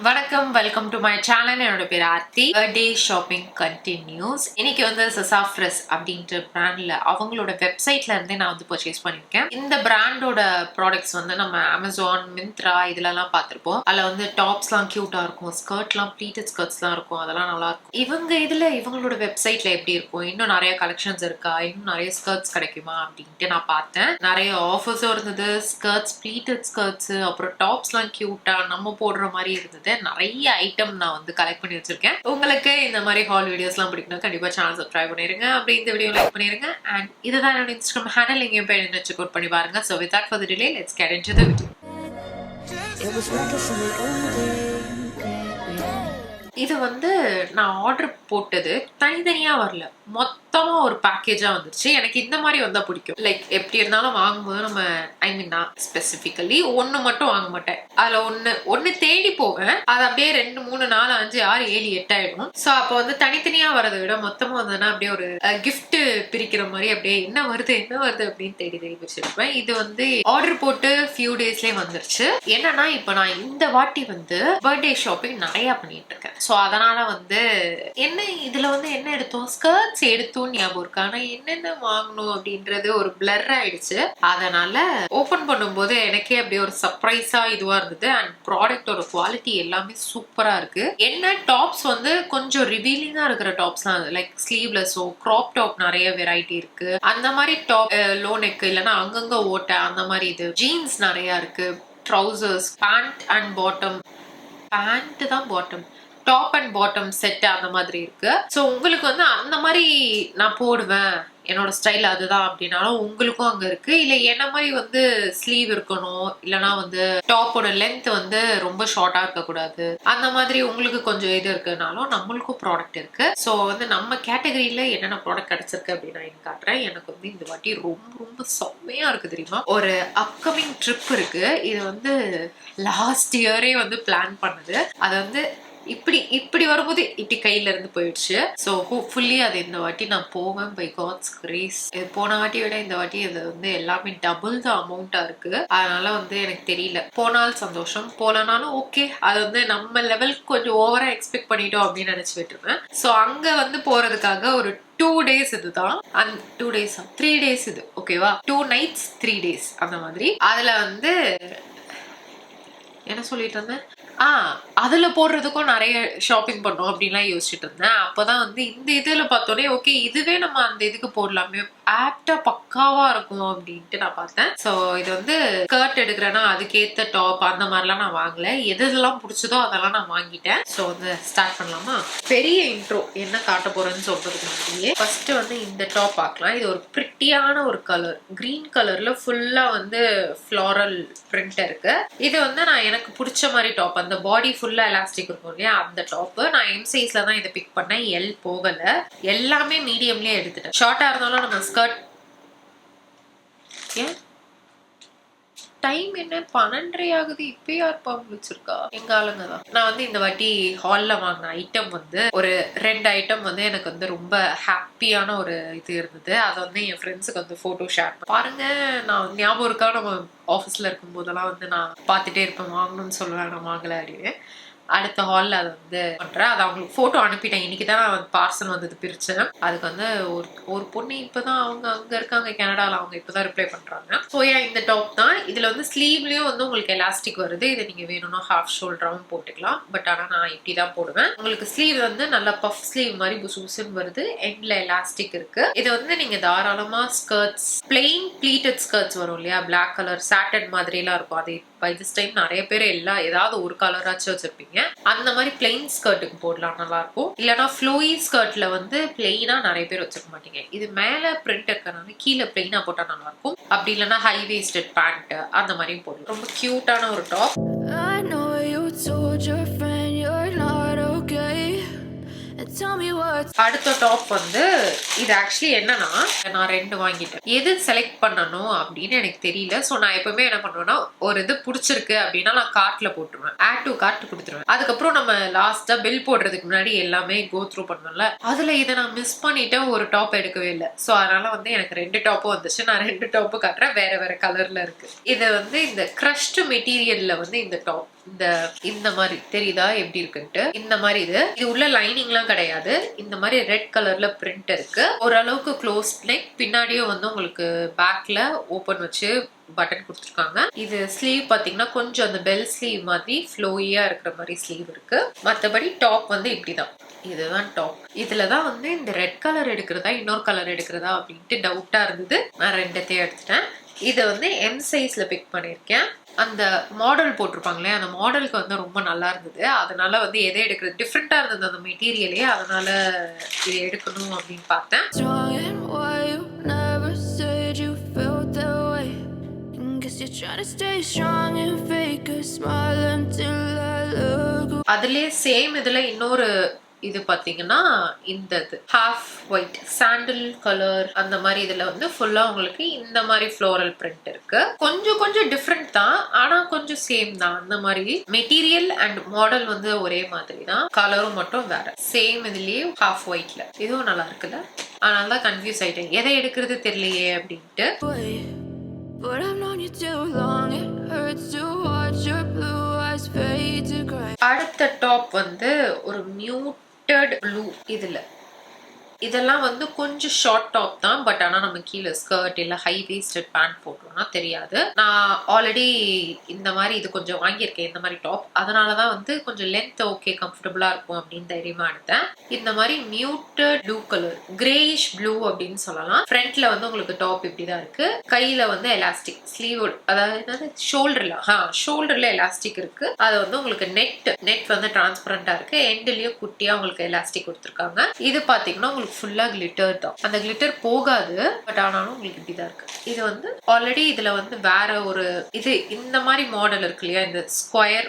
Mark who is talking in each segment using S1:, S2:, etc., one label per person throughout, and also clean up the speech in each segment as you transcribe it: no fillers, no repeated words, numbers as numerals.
S1: வணக்கம், welcome to my channel. என்னோட பேர் ஆர்த்தி. Birthday shopping continuous. இன்னைக்கு வந்து சசாஃப்ரெஸ் அப்படின்ற பிராண்ட்ல அவங்களோட வெப்சைட்ல இருந்தே நான் வந்து பர்ச்சேஸ் பண்ணிருக்கேன். இந்த பிராண்டோட ப்ராடக்ட்ஸ் வந்து நம்ம அமேசான், மிந்த்ரா இதுலலாம் பார்த்திருப்போம். அதுல வந்து டாப்ஸ்லாம் கியூட்டா இருக்கும், ஸ்கர்ட்லாம் ப்ளீட்டட் ஸ்கர்ட்ஸ்லாம் இருக்கும், அதெல்லாம் நல்லா இருக்கும். இவங்களோட வெப்சைட்ல எப்படி இருக்கும், இன்னும் நிறைய கலெக்ஷன்ஸ் இருக்கா, இன்னும் நிறைய ஸ்கர்ட்ஸ் கிடைக்குமா அப்படின்ட்டு நான் பார்த்தேன். நிறைய ஆஃபர்ஸும் இருந்தது. ஸ்கர்ட்ஸ், ப்ளீட்டட் ஸ்கர்ட்ஸ், அப்புறம் டாப்ஸ்லாம் கியூட்டா நம்ம போடுற மாதிரி இருந்தது. நிறைய ஐட்டம் நான் வந்து கலெக்ட் பண்ணி வச்சிருக்கேன். உங்களுக்கு இந்த மாதிரி ஹால் வீடியோஸ்லாம் பிடிக்கணும், கண்டிப்பா சேனல் சப்ஸ்கிரைப் பண்ணிருங்க. அப்படி இந்த வீடியோ லைக் பண்ணிருங்க. அண்ட் இதுதான் என்னோட இன்ஸ்டாகிராம் ஹேண்டில், எங்கேயும் போய் செக் அவுட் பண்ணி பாருங்க. So without further delay, let's get into the video. இது வந்து நான் ஆர்டர் போட்டது தனித்தனியா வரல, மொத்தமா ஒரு பேக்கேஜா வந்துருச்சு. எனக்கு இந்த மாதிரி வந்தா பிடிக்கும். லைக் எப்படி இருந்தாலும் வாங்கும்போது நம்ம நான் ஸ்பெசிபிக்கலி ஒண்ணு மட்டும் வாங்க மாட்டேன். அதுல ஒண்ணு தேடி போவேன், அது அப்படியே 2, 3, 4, 5, 6, 7, 8 ஆயிடும். சோ அப்போ வந்து தனித்தனியா வரதை விட மொத்தமா வந்ததுன்னா அப்படியே ஒரு கிஃப்ட் பிரிக்கிற மாதிரி அப்படியே என்ன வருது அப்படின்னு தேடி பிரிச்சிருப்பேன். இது வந்து ஆர்டர் போட்டு ஃபியூ டேஸ்லயே வந்துருச்சு. என்னன்னா இப்ப நான் இந்த வாட்டி வந்து பர்த்டே ஷாப்பிங் நிறைய பண்ணிட்டு இருக்கேன். சோ அதனால வந்து இதுல வந்து என்ன எடுத்தோம், ஸ்கர்ட்ஸ் எடுத்தோம் ஞாபகம் இருக்கு. ஆனா என்னென்ன வாங்கணும் அப்படின்றது ஒரு பிளர் ஆயிடுச்சு. அதனால ஓபன் பண்ணும்போது எனக்கே அப்படியே ஒரு சர்ப்ரைஸா இதுவா இருந்தது. அண்ட் ப்ராடக்டோட குவாலிட்டி எல்லாமே சூப்பரா இருக்கு. என்ன டாப்ஸ் வந்து கொஞ்சம் ரிவீலிங்கா இருக்கிற டாப்ஸ்லாம், லைக் ஸ்லீவ்லெஸோ கிராப் டாப் நிறைய வெரைட்டி இருக்கு. அந்த மாதிரி டாப் லோ நெக் இல்லைன்னா அங்கங்க ஓட்ட அந்த மாதிரி. இது ஜீன்ஸ் நிறைய இருக்கு, trousers, pant and bottom, pant தான் bottom, top and bottom set அந்த மாதிரி இருக்கு. ஸோ உங்களுக்கு வந்து அந்த மாதிரி நான் போடுவேன், என்னோட ஸ்டைல் அதுதான் அப்படின்னாலும் உங்களுக்கும் அங்க இருக்கு. இல்ல என்ன மாதிரி வந்து ஸ்லீவ் இருக்கணும், இல்லைன்னா வந்து டாப்போட லென்த் வந்து ரொம்ப ஷார்ட்டா இருக்கக்கூடாது, அந்த மாதிரி உங்களுக்கு கொஞ்சம் இது இருக்குனாலும் நம்மளுக்கும் ப்ராடக்ட் இருக்கு. ஸோ வந்து நம்ம கேட்டகரியில என்னென்ன ப்ராடக்ட் கிடைச்சிருக்கு அப்படின்னு நான் காட்டுறேன். எனக்கு வந்து இந்த வாட்டி ரொம்ப ரொம்ப செம்மையா இருக்கு தெரியுமா. ஒரு அப்கமிங் ட்ரிப் இருக்கு. இது வந்து லாஸ்ட் இயரே வந்து பிளான் பண்ணது. அது வந்து இப்படி வரும்போது இப்படி கையில இருந்து போயிடுச்சு. ஸோ ஹோப்ஃபுல்லி அது இந்த வாட்டி நான் போவேன் பை காட்ஸ் கிரேஸ். இது போன வாட்டி விட இந்த வாட்டி இது வந்து எல்லாமே டபுள் த அமௌண்டா இருக்கு. அதனால வந்து எனக்கு தெரியல, போனாலும் சந்தோஷம், போலனாலும் ஓகே. அது வந்து நம்ம லெவலுக்கு கொஞ்சம் ஓவரா எக்ஸ்பெக்ட் பண்ணிட்டோம் அப்படின்னு நினைச்சு விட்டுருவேன். ஸோ அங்க வந்து போறதுக்காக ஒரு 2 days இதுதான். அந்த 2 days 3 days இது ஓகேவா, 2 nights 3 days அந்த மாதிரி. அதுல வந்து என்ன சொல்லிட்டு இருந்தேன், அதுல போடுறதுக்கும் நிறைய ஷாப்பிங் பண்ணோம் அப்படின்லாம் யோசிச்சுட்டு இருந்தேன். அப்பதான் வந்து இந்த இதுல பார்த்தோன்னே ஓகே இதுவே நம்ம அந்த இதுக்கு போடலாமே, ஆப்டா பக்காவா இருக்கும் அப்படின்ட்டு நான் பார்த்தேன். ஸோ இது வந்து ஸ்கர்ட் எடுக்கிறேன்னா அதுக்கேற்ற டாப் அந்த மாதிரிலாம் நான் வாங்கல. எதெல்லாம் பிடிச்சதோ அதெல்லாம் நான் வாங்கிட்டேன். ஸோ வந்து ஸ்டார்ட் பண்ணலாமா. பெரிய இன்ட்ரோ என்ன காட்ட போறேன்னு சொல்றதுக்கு முன்னாடியே ஃபர்ஸ்ட் வந்து இந்த டாப் பார்க்கலாம். இது ஒரு பிரிட்டியான ஒரு கலர், கிரீன் கலர்ல ஃபுல்லா வந்து ஃப்ளாரல் பிரிண்ட் இருக்கு. இது வந்து நான் எனக்கு பிடிச்ச மாதிரி டாப், அந்த பாடி ஃபுல்லா எலாஸ்டிக் இருக்கும் இல்லையா, அந்த டாப். நான் எம் சைஸ்ல தான் இதை பிக் பண்ணேன், எல் போகல. எல்லாமே மீடியம்லயே எடுத்துட்டேன். ஷார்ட்டா இருந்தாலும் நம்ம ஸ்கர்ட். ஏன் டைம் என்ன 12:30 ஆகுது, இப்ப யார் பாம்பு வச்சிருக்கா, எங்க ஆளுங்க தான். நான் வந்து இந்த வாட்டி ஹால்ல வாங்கின ஐட்டம் வந்து ஒரு 2 ஐட்டம் வந்து எனக்கு வந்து ரொம்ப ஹாப்பியான ஒரு இது இருந்தது. அதை வந்து என் ஃப்ரெண்ட்ஸுக்கு வந்து போட்டோ ஷேர் பாருங்க. நான் ஞாபகம் இருக்கா, நம்ம ஆஃபீஸ்ல இருக்கும் போதெல்லாம் வந்து நான் பார்த்துட்டே இருப்பேன், வாங்கணும்னு சொல்லுவேன், நான் வாங்கல அப்படின்னு. அடுத்த ஹால்ல அதை வந்து பண்றேன். அதை அவங்களுக்கு போட்டோ அனுப்பிட்டேன். இன்னைக்குதான் நான் பார்சல் வந்தது பிரிச்சேன். அதுக்கு வந்து ஒரு பொண்ணு இப்பதான் அவங்க அங்க இருக்காங்க கனடால, அவங்க இப்பதான் ரிப்ளை பண்றாங்க. ஸோ இந்த டாப் தான். இதுல வந்து ஸ்லீவ்லயும் வந்து உங்களுக்கு எலாஸ்டிக் வருது. இதை நீங்க வேணும்னா ஹாஃப் ஷோல்டராகவும் போட்டுக்கலாம். பட் ஆனா நான் இப்படிதான் போடுவேன். உங்களுக்கு ஸ்லீவ் வந்து நல்லா பஃப் ஸ்லீவ் மாதிரி புசுன்னு வருது, எண்ட்ல எலாஸ்டிக் இருக்கு. இது வந்து நீங்க தாராளமா ஸ்கர்ட்ஸ், பிளெயின் ப்ளீட்டட் ஸ்கர்ட்ஸ் வரும் இல்லையா, பிளாக் கலர் சாட்டன் மாதிரி எல்லாம் இருக்கும். அது பை திஸ் டைம் நிறைய பேர் எல்லாம் ஏதாவது ஒரு கலராச்சும் வச்சிருப்பீங்க. அந்த மாதிரி பிளெயின் ஸ்கர்ட்டுக்கு போடலாம், நல்லா இருக்கும். இல்லைன்னா ஃப்ளோயி ஸ்கர்ட்ல வந்து பிளெயினா நிறைய பேர் வச்சிருக்க மாட்டீங்க. இது மேல பிரிண்ட் இருக்கிறனால கீழே பிளெயினா போட்டா நல்லா இருக்கும். அப்படி இல்லைன்னா ஹை வேஸ்டட் பேண்ட் அந்த மாதிரியும் போடலாம். ரொம்ப கியூட்டான ஒரு டாப். அடுத்த டாப் வந்து இது ஆக்சுவலி என்னன்னா நான் 2 வாங்கிட்டேன். எது செலக்ட் பண்ணணும் அப்படின்னு எனக்கு தெரியல. ஸோ நான் எப்பவுமே என்ன பண்ணுவேன்னா ஒரு இது பிடிச்சிருக்கு அப்படின்னா நான் கார்ட்ல போட்டுருவேன், ஆட் டு கார்ட் கொடுத்துருவேன். அதுக்கப்புறம் நம்ம லாஸ்டா பில் போடுறதுக்கு முன்னாடி எல்லாமே கோ த்ரூ பண்ணுவோம்ல, அதுல இதை நான் மிஸ் பண்ணிட்டேன், ஒரு டாப் எடுக்கவே இல்லை. ஸோ அதனால வந்து எனக்கு 2 டாப்பும் வந்துச்சு. நான் 2 டாப்பும் காட்டுறேன், வேற வேற கலர்ல இருக்கு. இது வந்து இந்த கிரஷ்டு மெட்டீரியல்ல வந்து இந்த டாப் இந்த மாதிரி தெரியுதா எப்படி இருக்குன்ட்டு. இந்த மாதிரி இது உள்ள லைனிங் எல்லாம் கிடையாது. இந்த மாதிரி ரெட் கலர்ல பிரிண்ட் இருக்கு. ஓரளவுக்கு க்ளோஸ் நெக், பின்னாடியும் வந்து உங்களுக்கு பேக்ல ஓபன் வச்சு பட்டன் கொடுத்துருக்காங்க. இது ஸ்லீவ் பாத்தீங்கன்னா கொஞ்சம் அந்த பெல் ஸ்லீவ் மாதிரி ஃப்ளோயியா இருக்கிற மாதிரி ஸ்லீவ் இருக்கு. மற்றபடி டாப் வந்து இப்படிதான். இதுதான் டாப். இதுலதான் வந்து இந்த ரெட் கலர் எடுக்கிறதா இன்னொரு கலர் எடுக்கிறதா அப்படின்ட்டு டவுட்டா இருந்தது. நான் 2த்தையும் எடுத்துட்டேன். இதை வந்து எம் சைஸ்ல பிக் பண்ணிருக்கேன். அந்த மாடல் போட்டிருப்பாங்களே, அந்த மாடலுக்கு வந்து ரொம்ப நல்லா இருந்தது. அதனால வந்து எதை எடுக்கிறது டிஃப்ரெண்டா இருந்தது அந்த மெட்டீரியலே, அதனால இதை எடுக்கணும் அப்படின்னு பார்த்தேன். அதுலயே சேம் இதுல இன்னொரு இது பாத்தீங்கன்னா இந்த ஹாஃப் ஒயிட் சாண்டில் கலர் அந்த மாதிரி இதுல வந்து ஃபுல்லா உங்களுக்கு இந்த மாதிரி ஃப்ளோரல் பிரிண்ட் இருக்கு. கொஞ்சம் கொஞ்சம் டிஃப்ரெண்ட் தான், ஆனா கொஞ்சம் சேம் தான். அந்த மாதிரி மெட்டீரியல் அண்ட் மாடல் வந்து ஒரே மாதிரி தான், கலரும் மட்டும் வேற. சேம் இதுலயே ஹாஃப் ஒயிட்ல இதுவும் நல்லா இருக்குல்ல. அதனாலதான் கன்ஃபியூஸ் ஆயிட்டேன், எதை எடுக்கிறது தெரியலையே அப்படின்ட்டு. அடுத்த டாப் வந்து ஒரு மியூட்டட் ப்ளூ. இதெல்லாம் வந்து கொஞ்சம் ஷார்ட் டாப் தான், பட் ஆனா நம்ம கீழே ஸ்கர்ட் இல்ல ஹை வேஸ்டட் பேண்ட் போட்டோம்னா தெரியாது. நான் ஆல்ரெடி இந்த மாதிரி இது கொஞ்சம் வாங்கியிருக்கேன் இந்த மாதிரி டாப். அதனாலதான் வந்து கொஞ்சம் லென்த் ஓகே கம்ஃபர்டபுளா இருக்கும் அப்படின்னு தைரியமா எடுத்தேன். இந்த மாதிரி muted blue colour, greyish blue அப்படின்னு சொல்லலாம். ஃப்ரண்ட்ல வந்து உங்களுக்கு டாப் இப்படிதான் இருக்கு. கையில வந்து எலாஸ்டிக் ஸ்லீவ், அதாவது ஷோல்டர்ல எலாஸ்டிக் இருக்கு. அது வந்து உங்களுக்கு நெட் வந்து டிரான்ஸ்பரண்டா இருக்கு. எண்ட்லயும் குட்டியா உங்களுக்கு எலாஸ்டிக் கொடுத்துருக்காங்க. இது பாத்தீங்கன்னா ஃபுல்லா கிளிட்டர் தான். அந்த கிளிட்டர் போகாது, பட் ஆனாலும் உங்களுக்கு இப்படிதான் இருக்கு. இது வந்து ஆல்ரெடி இதுல வந்து வேற ஒரு இது இந்த மாதிரி மாடல் இருக்கு இல்லையா, இந்த ஸ்கொயர்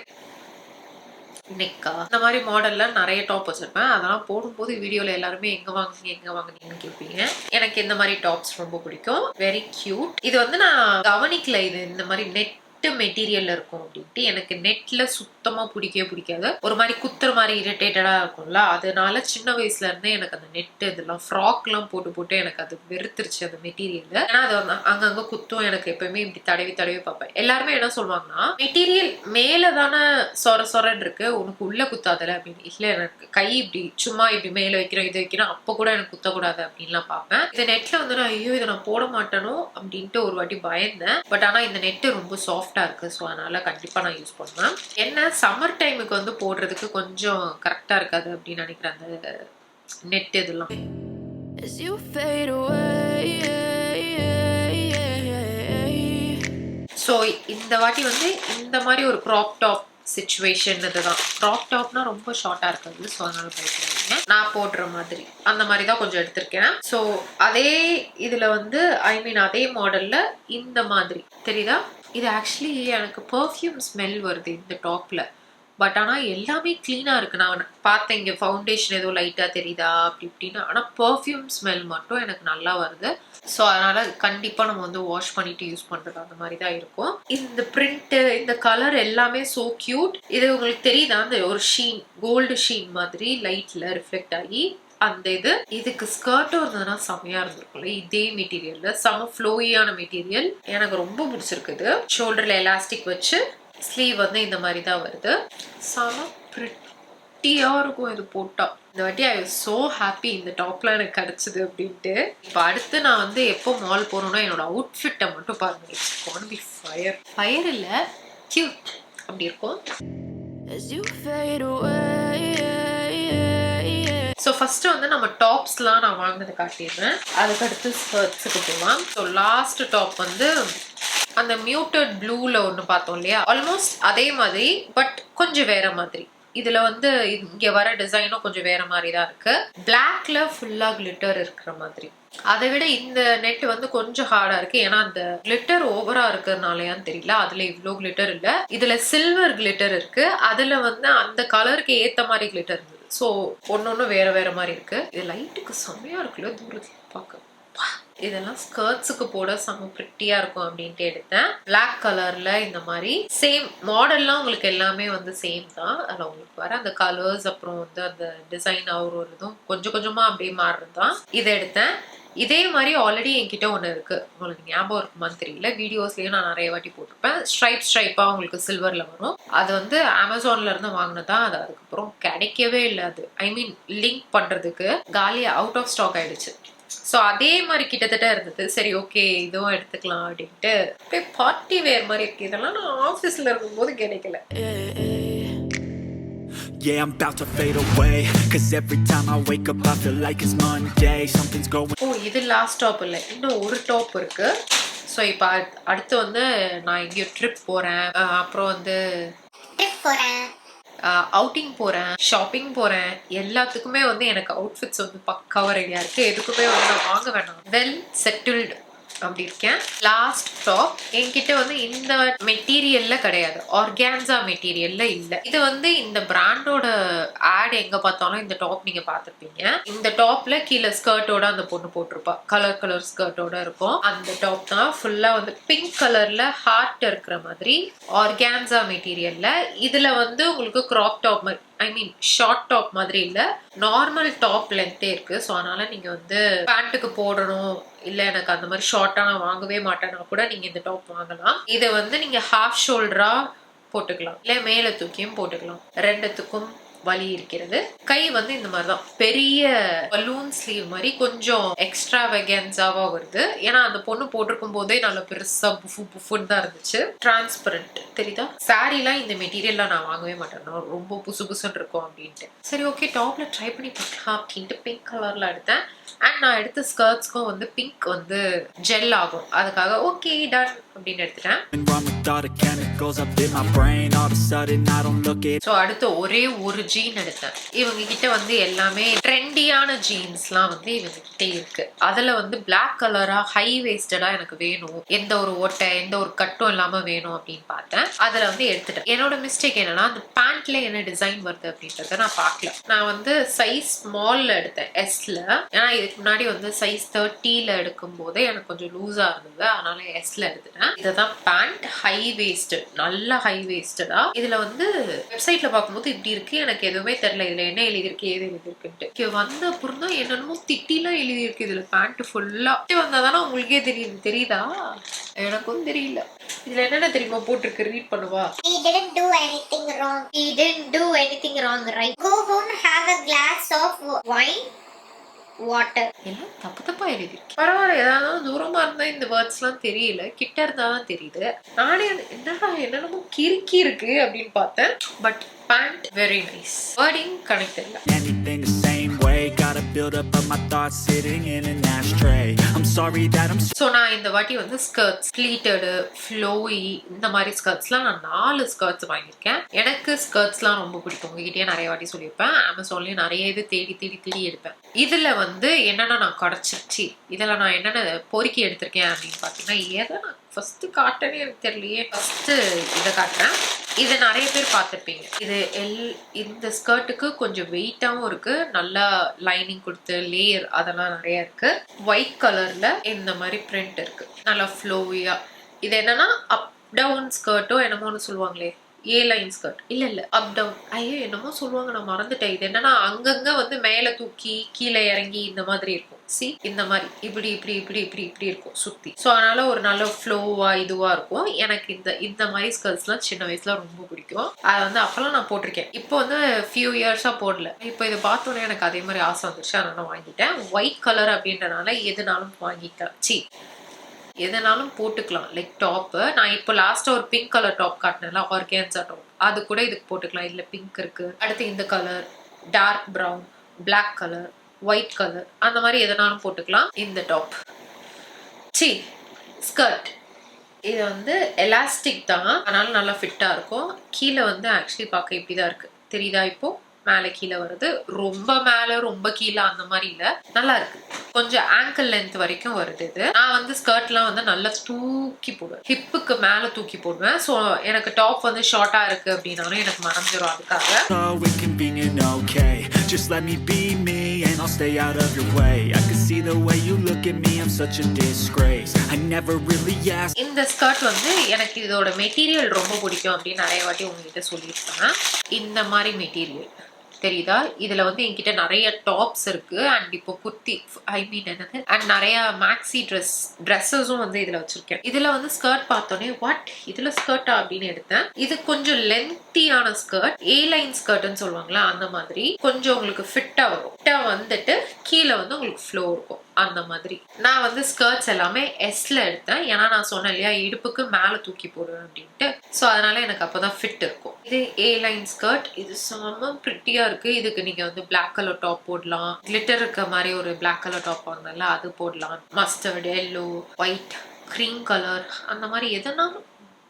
S1: நெக்கா இந்த மாதிரி மாடல்ல நிறைய டாப் வச்சிருப்பேன். அதெல்லாம் போடும்போது வீடியோல எல்லாருமே எங்க வாங்குனீங்கன்னு கேட்பீங்க. எனக்கு இந்த மாதிரி டாப்ஸ் ரொம்ப பிடிக்கும், வெரி கியூட். இது வந்து நான் கவனிக்கல இது இந்த மாதிரி நெட் மெட்டீரியல்ல இருக்கும் அப்படின்ட்டு. எனக்கு நெட்ல சுத்தமா பிடிக்காது. ஒரு மாதிரி குத்துற மாதிரி இரிட்டேட்டடா இருக்கும்ல, அதனால சின்ன வயசுல இருந்தே எனக்கு அந்த நெட் இதெல்லாம் ஃப்ராக் எல்லாம் போட்டு எனக்கு அது வெறுத்துருச்சு அந்த மெட்டீரியல். ஏன்னா அது அங்கங்க குத்தும். எனக்கு எப்பவுமே இப்படி தடவி பார்ப்பேன். எல்லாருமே என்ன சொல்லுவாங்கன்னா, மெட்டீரியல் மேலதானே சொரன்னு இருக்கு, உனக்கு உள்ள குத்தாதல அப்படின்னு. இல்ல, எனக்கு கை இப்படி சும்மா இப்படி மேல வைக்கிறோம் இது வைக்கிறோம், அப்ப கூட எனக்கு குத்தக்கூடாது அப்படின்லாம் பார்ப்பேன். இந்த நெட்ல வந்து நான் ஐயோ இதை நான் போட மாட்டேனோ அப்படின்ட்டு ஒரு வாட்டி பயந்தேன். பட் ஆனா இந்த நெட் ரொம்ப சாஃப்டா இருக்கு. ஸோ அதனால கண்டிப்பா நான் யூஸ் பண்ணுவேன். என்ன சம்மர் டைமுக்கு வந்து போடுறதுக்கு கொஞ்சம் கரெக்டா இருக்காது அப்படின்னு நினைக்கிறேன் அந்த நெட் இதெல்லாம். ஸோ இந்த வாட்டி வந்து இந்த மாதிரி ஒரு க்ராப் டாப் சிச்சுவேஷன் இதுதான். க்ராப் டாப்னா ரொம்ப ஷார்ட்டா இருக்காது, ஸோ அதனால பயப்படுறீங்க. நான் போடுற மாதிரி அந்த மாதிரி தான் கொஞ்சம் எடுத்திருக்கேன். ஸோ அதே இதுல வந்து அதே மாடல்ல இந்த மாதிரி தெரியுதா. இது ஆக்சுவலி எனக்கு பெர்ஃப்யூம் ஸ்மெல் வருது இந்த டாப்ல. பட் ஆனா எல்லாமே கிளீனா இருக்கு. நான் பார்த்தேன் இங்க ஃபவுண்டேஷன் ஏதோ லைட்டா தெரியுதா அப்படி இப்படின்னு, ஆனா பெர்ஃப்யூம் ஸ்மெல் மட்டும் எனக்கு நல்லா வருது. ஸோ அதனால கண்டிப்பா நம்ம வந்து வாஷ் பண்ணிட்டு யூஸ் பண்றது அந்த மாதிரி தான் இருக்கும். இந்த பிரிண்ட், இந்த கலர் எல்லாமே சோ கியூட். இது உங்களுக்கு தெரியுதா, அந்த ஒரு ஷீன், கோல்டு ஷீன் மாதிரி லைட்ல ரிஃப்ளெக்ட் ஆகி அந்த இதுக்கு ஸ்கர்ட்டும் இருந்ததுன்னா செமையா இருந்திருக்கும்ல. இதே மெட்டீரியல்ல செம ஃப்ளோயியான மெட்டீரியல், எனக்கு ரொம்ப பிடிச்சிருக்குது. ஷோல்டர்ல எலாஸ்டிக் வச்சு ஸ்லீவ் வந்து இந்த மாதிரி தான் வருது. செம பிரிட்டியா இருக்கும் இது போட்டா. இந்த வாட்டி ஐ வாஸ் சோ ஹாப்பி இந்த டாப்ல எனக்கு கிடைச்சது அப்படின்ட்டு. இப்போ அடுத்து நான் வந்து எப்போ மால் போறோம்னா என்னோட அவுட்ஃபிட்டை மட்டும் பாருங்க. இட்ஸ் கோனா பி ஃபயர் இல்ல, கியூட் அப்படி இருக்கும். ஸோ ஃபர்ஸ்ட் வந்து நம்ம டாப்ஸ்லாம் நான் வாங்கினது காட்டிடுறேன். அதுக்கடுத்து ஸ்கர்ட்ஸுக்கு போகலாம். ஸோ லாஸ்ட் டாப் வந்து அந்த மியூட்டட் ப்ளூல ஒன்று பார்த்தோம் இல்லையா, ஆல்மோஸ்ட் அதே மாதிரி பட் கொஞ்சம் வேற மாதிரி. இதுல வந்து இங்க வர டிசைனும் கொஞ்சம் வேற மாதிரி தான் இருக்கு. பிளாக்ல ஃபுல்லா கிளிட்டர் இருக்கிற மாதிரி. அதை விட இந்த நெட் வந்து கொஞ்சம் ஹார்டா இருக்கு. ஏன்னா அந்த கிளிட்டர் ஓவரா இருக்கிறதுனாலயான்னு தெரியல, அதுல இவ்வளவு கிளிட்டர் இல்ல. இதுல சில்வர் கிளிட்டர் இருக்கு. அதுல வந்து அந்த கலருக்கு ஏத்த மாதிரி கிளிட்டர் இருந்தது. ஸோ ஒன்னொன்னு வேற வேற மாதிரி இருக்கு. இது லைட்டுக்கு செம்மையா இருக்குல்ல தூரத்துல பார்க்க. இதெல்லாம் ஸ்கர்ட்ஸுக்கு போட செம்ம பிரிட்டியா இருக்கும் அப்படின்ட்டு எடுத்தேன். பிளாக் கலர்ல இந்த மாதிரி சேம் மாடல்லாம் உங்களுக்கு எல்லாமே வந்து சேம் தான். அதில் உங்களுக்கு வர அந்த கலர்ஸ் அப்புறம் வந்து அந்த டிசைன் ஒரு இதுவும் கொஞ்சம் கொஞ்சமா அப்படியே மாறுறது தான். இதை எடுத்தேன். இதே மாதிரி ஆல்ரெடி என்கிட்ட ஒன்று இருக்கு, உங்களுக்கு ஞாபகம் இருக்குமான்னு தெரியல, வீடியோஸ்லயும் நான் நிறைய வாட்டி போட்டிருப்பேன். ஸ்ட்ரைப்பா உங்களுக்கு சில்வர்ல வரும். அது வந்து அமேசான்ல இருந்து வாங்கினதா. அது அதுக்கப்புறம் கிடைக்கவே இல்லை. அது ஐ மீன் லிங்க் பண்றதுக்கு காலியா அவுட் ஆஃப் ஸ்டாக் ஆயிடுச்சு. ஸோ அதே மாதிரி கிட்டத்தட்ட இருந்தது. சரி ஓகே இதுவும் எடுத்துக்கலாம் அப்படின்ட்டு. அப்படியே பார்ட்டி வேர் மாதிரி இருக்கு. இதெல்லாம் நான் ஆஃபீஸ்ல இருக்கும்போது கிடைக்கல.
S2: Yeah, I'm about to fade away, cause every time I wake up I feel like it's Monday, something's going.
S1: இது லாஸ்ட் டாப் இல்லை, இன்னும் ஒரு டாப் இருக்கு. ஸோ இப்போ அடுத்து வந்து நான் எங்கேயோ ட்ரிப் போறேன், அப்புறம் வந்து அவுட்டிங் போறேன், ஷாப்பிங் போறேன். எல்லாத்துக்குமே வந்து எனக்கு அவுட்ஃபிட்ஸ் வந்து பக்காவா ரெடியா இருக்கு. எதுக்குமே வந்து நான் வாங்க வேணாம், வெல் செட்டில்டு அப்படி இருக்கேன். லாஸ்ட் டாப் என்கிட்ட வந்து இந்த மெட்டீரியல்ல கிடையாது, ஆர்கான்சா மெட்டீரியல்ல இல்ல. இது வந்து இந்த பிராண்டோட ஆட் எங்க பார்த்தாலும் இந்த டாப் நீங்க பார்த்திருப்பீங்க. இந்த டாப்ல கீழே ஸ்கர்ட்டோட அந்த பொண்ணு போட்டிருப்பா, கலர் ஸ்கர்ட்டோட இருக்கும். அந்த டாப் தான் ஃபுல்லா வந்து பிங்க் கலர்ல ஹார்ட் இருக்கிற மாதிரி ஆர்கான்சா மெட்டீரியல்ல. இதுல வந்து உங்களுக்கு கிராப் டாப் மாதிரி, ஐ மீன் ஷார்ட் டாப் மாதிரி இல்ல, நார்மல் டாப் லென்த்தே இருக்கு. ஸோ அதனால நீங்க வந்து பேண்ட்டுக்கு போடணும், இல்ல எனக்கு அந்த மாதிரி ஷார்ட்டா நான் வாங்கவே மாட்டேன்னா கூட நீங்க இந்த டாப் வாங்கலாம். இதை வந்து நீங்க ஹாஃப் ஷோல்டரா போட்டுக்கலாம், இல்ல மேல தூக்கியும் போட்டுக்கலாம். ரெண்டுத்துக்கும் வலி இருக்கிறது. கை வந்து இந்த மாதிரிதான் பெரிய பலூன் ஸ்லீவ் மாதிரி கொஞ்சம் எக்ஸ்ட்ரா வெகன்ஸாவா வருது. ஏன்னா அந்த பொண்ணு போட்டிருக்கும் போதே நல்ல பெருசா புஃபுன்னு தான் இருந்துச்சு. டிரான்ஸ்பரண்ட் தெரியுதா? சாரிலாம் இந்த மெட்டீரியல்லாம் நான் வாங்கவே மாட்டேன், ரொம்ப புசுன்னு இருக்கும் அப்படின்ட்டு. சரி ஓகே டாப்ல ட்ரை பண்ணி பார்க்கலாம் அப்படின்ட்டு பிங்க் கலர்ல எடுத்தேன். அண்ட் நான் எடுத்த ஸ்கர்ட்ஸ்க்கும் வந்து பிங்க் வந்து ஜெல் ஆகும், அதுக்காக ஓகே டன் அப்படின்னு எடுத்துட்டேன். ஸோ அடுத்து ஒரே ஒரு ஜீன் எடுத்தேன். இவங்க கிட்ட வந்து எல்லாமே ட்ரெண்டியான ஜீன்ஸ்லாம் வந்து இவங்க கிட்ட இருக்கு. அதுல வந்து பிளாக் கலரா ஹை வேஸ்டடா எனக்கு வேணும், எந்த ஒரு ஓட்டை எந்த ஒரு கட்டும் இல்லாம வேணும் அப்படின்னு பார்த்தேன். அதுல வந்து எடுத்துட்டேன். என்னோட மிஸ்டேக் என்னன்னா அந்த பேண்ட்ல என்ன டிசைன் வருது அப்படின்றத நான் பார்க்கல. நான் வந்து சைஸ் ஸ்மால்ல எடுத்தேன், எஸ்ல. ஏன்னா இதுக்கு முன்னாடி வந்து சைஸ் 30ல எடுக்கும் போதே எனக்கு கொஞ்சம் லூஸா இருந்தது, அதனால எஸ்ல எடுத்துட்டேன். இதுதான் பேண்ட், ஹை வேஸ்டட், நல்ல ஹை வேஸ்டடா. இதுல வந்து வெப்சைட்ல பார்க்கும்போது இப்படி இருக்கு, எனக்கு எதுவுமே தெரியல இதுல என்ன எழுதிருக்கு ஏது எழுதிருக்குன்ட்டு. வந்த அப்புறம் தான் என்னென்னமோ திட்டிலாம் எழுதியிருக்கு இதுல. பேண்ட் ஃபுல்லா வந்தாதானே உங்களுக்கே தெரியுதா? எனக்கும் தெரியல. இதுல என்னென்ன தெரியுமா போட்டிருக்கு, ரீட் பண்ணுவா.
S3: He didn't do anything wrong. He didn't do anything wrong, right? Go home, have a glass of wine, water.
S1: எல்லாம் தப்பா எழுதிருக்கு. பரவாயில்ல, ஏதாவது தூரமா இருந்தா இந்த வேர்ட்ஸ் எல்லாம் தெரியல, கிட்ட இருந்தாதான் தெரியுது. நானே என்னென்னமோ கிறுக்கி இருக்கு அப்படின்னு பார்த்தேன். But band very nice, wording connect இல்ல.
S2: Gotta build up of my thoughts sitting in an ashtray. I'm sorry that I'm
S1: so நான் இந்த வாட்டி வந்து ஸ்கர்ட்ஸ் pleated, flowy இந்த மாதிரி ஸ்கர்ட்ஸ்லாம் நான் 4 ஸ்கர்ட்ஸ் வாங்கியிருக்கேன். எனக்கு ஸ்கர்ட்ஸ்லாம் ரொம்ப பிடிக்கும், உங்ககிட்டயே நிறைய வாட்டி சொல்லியிருப்பேன். அமேசான்லயும் நிறைய இது தேடி எடுப்பேன். இதுல வந்து என்னென்ன நான் கிடைச்சிருச்சு, இதுல நான் என்னென்ன பொறுக்கி எடுத்திருக்கேன் அப்படின்னு பாத்தீங்கன்னா, எதை நான் ஃபர்ஸ்ட் காட்டவே எனக்கு தெரியலையே. ஃபர்ஸ்ட் இதை காட்டுறேன். இது நிறைய பேர் பார்த்துருப்பீங்க. இது இந்த ஸ்கர்ட்டுக்கு கொஞ்சம் வெயிட்டாகவும் இருக்கு, நல்லா லைனிங் கொடுத்து லேயர் அதெல்லாம் நிறைய இருக்கு. ஒயிட் கலர்ல இந்த மாதிரி பிரிண்ட் இருக்கு, நல்லா ஃப்ளோவியா. இது என்னன்னா அப் டவுன் ஸ்கர்ட்டோ என்னமோன்னு சொல்லுவாங்களே, ஏ லைன் ஸ்கர்ட் இல்ல அப் டவுன், ஐயோ என்னமோ சொல்லுவாங்க நான் மறந்துட்டேன். இது என்னன்னா அங்கங்க வந்து மேல தூக்கி கீழே இறங்கி இந்த மாதிரி இருக்கும். சி இந்த மாதிரி இப்படி இப்படி இப்படி இப்படி இப்படி இருக்கும் சுத்தி. ஸோ அதனால ஒரு நல்ல ஃப்ளோவா இதுவா இருக்கும். எனக்கு இந்த மாதிரி ஸ்கர்ட்ஸ்லாம் சின்ன வயசுல ரொம்ப பிடிக்கும். அதை வந்து அப்பெல்லாம் நான் போட்டிருக்கேன். இப்போ வந்து ஃபியூ இயர்ஸா போடல. இப்போ இதை பார்த்தோன்னே எனக்கு அதே மாதிரி ஆசை வந்துருச்சு, அதனால வாங்கிட்டேன். ஒயிட் கலர் அப்படின்றனால எதுனாலும் வாங்கிட்டேன். எதனாலும் போட்டுக்கலாம், லைக் டாப்பு. நான் இப்போ லாஸ்டா ஒரு பிங்க் கலர் டாப் காட்டினேன்ல, ஆர்கான்சா டாப், அது கூட இதுக்கு போட்டுக்கலாம். இதுல பிங்க் இருக்கு, அடுத்து இந்த colour, dark brown, black colour, white colour, அந்த மாதிரி எதனாலும் போட்டுக்கலாம். இந்த டாப் ஸ்கர்ட் இது வந்து எலாஸ்டிக் தான், அதனால நல்லா ஃபிட்டா இருக்கும். கீழே வந்து ஆக்சுவலி பார்க்க இப்படிதான் இருக்கு, தெரியுதா? இப்போ மேலே கீழே வருது, ரொம்ப மேலே ரொம்ப கீழே அந்த மாதிரி இல்லை, நல்லா இருக்கு. கொஞ்சம் ஆங்கிள் லென்த் வரைக்கும் வருது இது. நான் வந்து ஸ்கர்ட்லாம் வந்து நல்லா தூக்கி போடுவேன், ஹிப்புக்கு மேலே தூக்கி போடுவேன். ஸோ எனக்கு டாப் வந்து ஷார்ட்டா இருக்கு அப்படின்னாலும் எனக்கு மறைஞ்சிரும், அதுக்காக.
S2: Just let me be me and I'll stay out of your way. I can see the way you look at me, I'm such a disgrace. I never really asked.
S1: இந்த skirt வந்து எனக்கு இதோட மெட்டீரியல் ரொம்ப பிடிக்கும் அப்படின்னு நிறைய வாட்டி உங்ககிட்ட சொல்லியிருக்கேன். இந்த மாதிரி மெட்டீரியல் தெரியுதா? இதுல வந்து என்கிட்ட நிறைய டாப்ஸ் இருக்கு அண்ட் இப்போ குர்த்தி என்னது அண்ட் நிறைய மேக்ஸி ட்ரெஸ்ஸஸும் வந்து இதுல வச்சிருக்கேன். இதுல வந்து ஸ்கர்ட் பார்த்தோன்னே வாட் இதுல ஸ்கர்ட்டா அப்படின்னு எடுத்தேன். இது கொஞ்சம் லென்த்தியான ஸ்கர்ட், ஏ லைன் ஸ்கர்ட்னு சொல்லுவாங்களா அந்த மாதிரி. கொஞ்சம் உங்களுக்கு ஃபிட்டா வரும். ஃபிட்டா வந்துட்டு கீழே வந்து உங்களுக்கு ஃப்ளோ இருக்கும் அந்த மாதிரி. நான் வந்து ஸ்கர்ட்ஸ் எல்லாமே எஸ்ல எடுத்தேன். ஏன்னா நான் சொன்னேன் இல்லையா இடுப்புக்கு மேல தூக்கி போடுவேன் அப்படின்ட்டு. ஸோ அதனால எனக்கு அப்பதான் ஃபிட் இருக்கும். இது ஏ லைன் ஸ்கர்ட். இது செம்ம பிரிட்டியா இருக்கு. இதுக்கு நீங்க வந்து பிளாக் கலர் டாப் போடலாம். கிளிட்டர் இருக்க மாதிரி ஒரு பிளாக் கலர் டாப் வாங்கல அது போடலாம். Mustard, yellow, white, cream colour அந்த மாதிரி எதனாலும்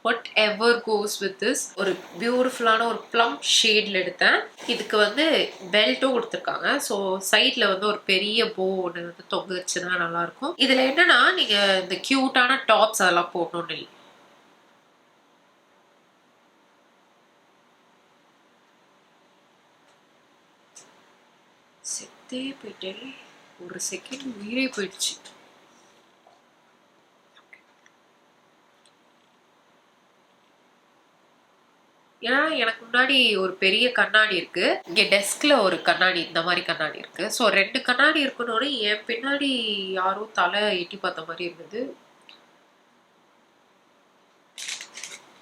S1: whatever goes with this. ஒரு பியூட்டிஃபுல்லான ஒரு ப்ளம் ஷேட்ல எடுத்தேன். இதுக்கு வந்து பெல்ட்டும் கொடுத்துருக்காங்க. ஸோ சைட்ல வந்து ஒரு பெரிய போ ஒன்று வந்து தொங்க வச்சுன்னா நல்லா இருக்கும். இதுல என்னன்னா நீங்க இந்த கியூட்டான டாப்ஸ் அதெல்லாம் போடணும்னு இல்லை. செத்தே போயிட்டேன். ஒரு செகண்ட் உயிரே போயிடுச்சு. ஏன்னா எனக்கு முன்னாடி ஒரு பெரிய கண்ணாடி இருக்கு. இங்க டெஸ்க்ல ஒரு கண்ணாடி இந்த மாதிரி கண்ணாடி இருக்கு. ஸோ 2 கண்ணாடி இருக்கணும்னு என் பின்னாடி யாரோ தலை எட்டி பார்த்த மாதிரி இருந்தது.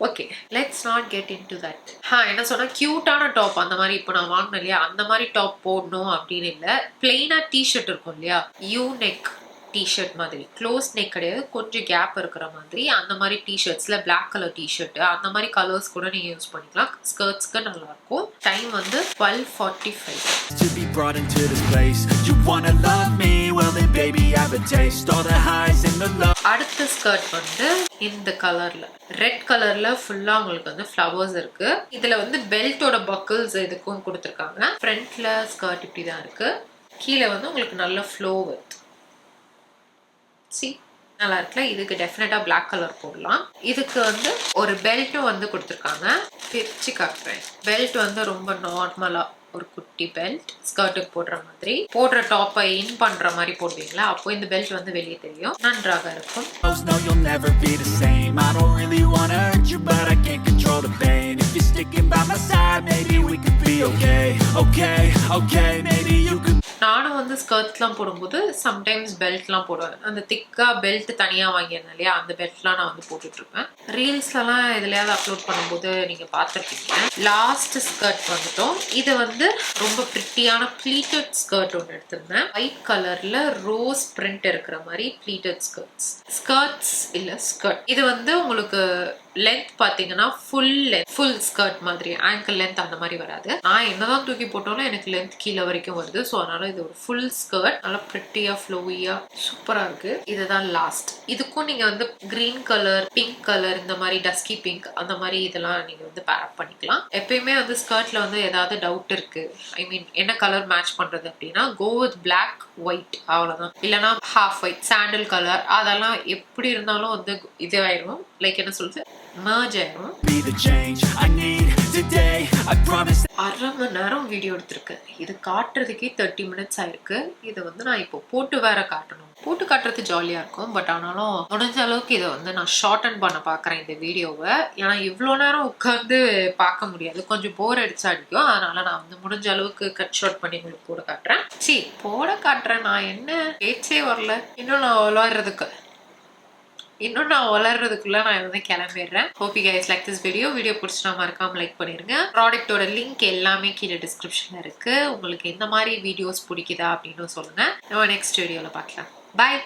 S1: Okay, let's not get in to that. என்ன சொன்னா கியூட்டான டாப் அந்த மாதிரி இப்போ நான் வாங்கினேன் இல்லையா அந்த மாதிரி டாப் போடணும் அப்படின்னு இல்லை. பிளெயினா டிஷர்ட் இருக்கும் இல்லையா யூ நெக் டிஷர்ட் மாதிரி, க்ளோஸ் நெக் கிடையாது, கொஞ்சம் கேப் இருக்கிற மாதிரி அந்த மாதிரி டிஷர்ட்ஸ்ல பிளாக் கலர் டிஷர்ட் அந்த மாதிரி கலர்ஸ் கூட நீங்க யூஸ் பண்ணிக்கலாம். ஸ்கர்ட்ஸ்க்கு நல்லா இருக்கும். டைம் வந்து 12:45.
S2: To be brought into this place, you wanna love me, well then baby I have a taste, all the highs and the lows.
S1: அடுத்த ஸ்கர்ட் வந்து இந்த கலர்ல ரெட் கலர்ல ஃபுல்லா உங்களுக்கு வந்து ஃப்ளவர்ஸ் இருக்கு. இதுல வந்து பெல்ட்டோட பக்கிள்ஸ் இதுக்கும் கொடுத்துருக்காங்க. ஃப்ரண்ட்ல ஸ்கர்ட் இப்படிதான் இருக்கு. கீழே வந்து உங்களுக்கு நல்ல ஃப்ளோ வருது. நல்லா இருக்குல்ல. இதுக்கு டெஃபினட்டா பிளாக் கலர் போடலாம். இதுக்கு வந்து ஒரு பெல்ட்டும் வந்து கொடுத்துருக்காங்க. பிரிச்சு காட்டுறேன். பெல்ட் வந்து ரொம்ப நார்மலா ஒரு குட்டி பெல்ட் ஸ்கர்ட்டுக்கு போடுற மாதிரி. போடுற டாப்பை இன் பண்ற மாதிரி போடுவீங்களா அப்போ இந்த பெல்ட் வந்து வெளியே தெரியும். நன்றாக இருக்கும்.
S2: No, you'll never be the same. I don't really wanna hurt you, but I can't control the pain. If you're sticking by my side, maybe we could be okay. Okay, maybe you could.
S1: நானும் வந்து ஸ்கர்ட்ஸ்லாம் போடும்போது sometimes பெல்ட்லாம் போடுவேன். அந்த திக்கா belt தனியாக வாங்கியிருந்தேன் இல்லையா அந்த பெல்ட்லாம் நான் வந்து போட்டுட்டு இருப்பேன். ரீல்ஸ்லாம் எதுலையாவது அப்லோட் பண்ணும்போது நீங்க பார்த்துருப்பீங்க. லாஸ்ட் ஸ்கர்ட் வந்துட்டோம். இது வந்து ரொம்ப பிரிட்டியான ப்ளீட்டட் ஸ்கர்ட் ஒன்று எடுத்திருந்தேன். ஒயிட் கலர்ல ரோஸ் பிரிண்ட் இருக்கிற மாதிரி ப்ளீட்டட் ஸ்கர்ட்ஸ் இல்ல ஸ்கர்ட். இது வந்து உங்களுக்கு லென்த் பாத்தீங்கன்னா ஃபுல் ஸ்கர்ட் மாதிரி, ஆங்கிள் லென்த் அந்த மாதிரி வராது. நான் என்னதான் தூக்கி போட்டாலும் எனக்கு லென்த் கீழே வரைக்கும் வருது. ஸோ அதனால இது ஒரு ஃபுல் ஸ்கர்ட், நல்லா பிரிட்டியா ஃப்ளோவியா சூப்பரா இருக்கு. இதுதான் லாஸ்ட். இதுக்கும் நீங்க வந்து கிரீன் கலர், பிங்க் கலர், இந்த மாதிரி டஸ்கி பிங்க் அந்த மாதிரி இதெல்லாம் நீங்க வந்து பேர் அப் பண்ணிக்கலாம். எப்பயுமே வந்து ஸ்கர்ட்ல வந்து ஏதாவது டவுட் இருக்கு, ஐ மீன் என்ன கலர் மேட்ச் பண்றது அப்படின்னா கோ வித் பிளாக், ஒயிட், அவ்வளவுதான். இல்லைன்னா ஹாஃப் ஒயிட், சாண்டல் கலர், அதெல்லாம் எப்படி இருந்தாலும் வந்து இது ஆயிரும். லைக் என்ன சொல்றது, merge ஆயிரும். அரை மணி நேரம் வீடியோ எடுத்திருக்கேன். இது காட்டுறதுக்கே 30 minutes ஆயிருக்கு. இதை வந்து நான் இப்போ போட்டு வேற காட்டணும். போட்டு காட்டுறது ஜாலியா இருக்கும். பட் ஆனாலும் முடிஞ்ச அளவுக்கு இதை வந்து நான் ஷார்டன் பண்ண பாக்குறேன் இந்த வீடியோவை. ஏன்னா இவ்வளோ நேரம் உட்காந்து பார்க்க முடியாது, கொஞ்சம் போர் அடிச்சு அடிக்கும். அதனால நான் வந்து முடிஞ்ச அளவுக்கு கட் ஷார்ட் பண்ணி உங்களுக்கு போட காட்டுறேன். போட காட்டுறேன். நான் என்ன பேச்சே வரல. இன்னும் நான் வளர்றதுக்குள்ள நான் வந்து கிளம்பிடுறேன். Hope you guys like this video. பிடிச்சினா மறக்காம லைக் பண்ணிருங்க. ப்ராடக்ட்டோட லிங்க் எல்லாமே கீழே டிஸ்கிரிப்ஷன்ல இருக்கு. உங்களுக்கு எந்த மாதிரி வீடியோஸ் பிடிக்குதா அப்படின்னு சொல்லுங்க. நம்ம நெக்ஸ்ட் வீடியோல பார்க்கலாம். பாய்.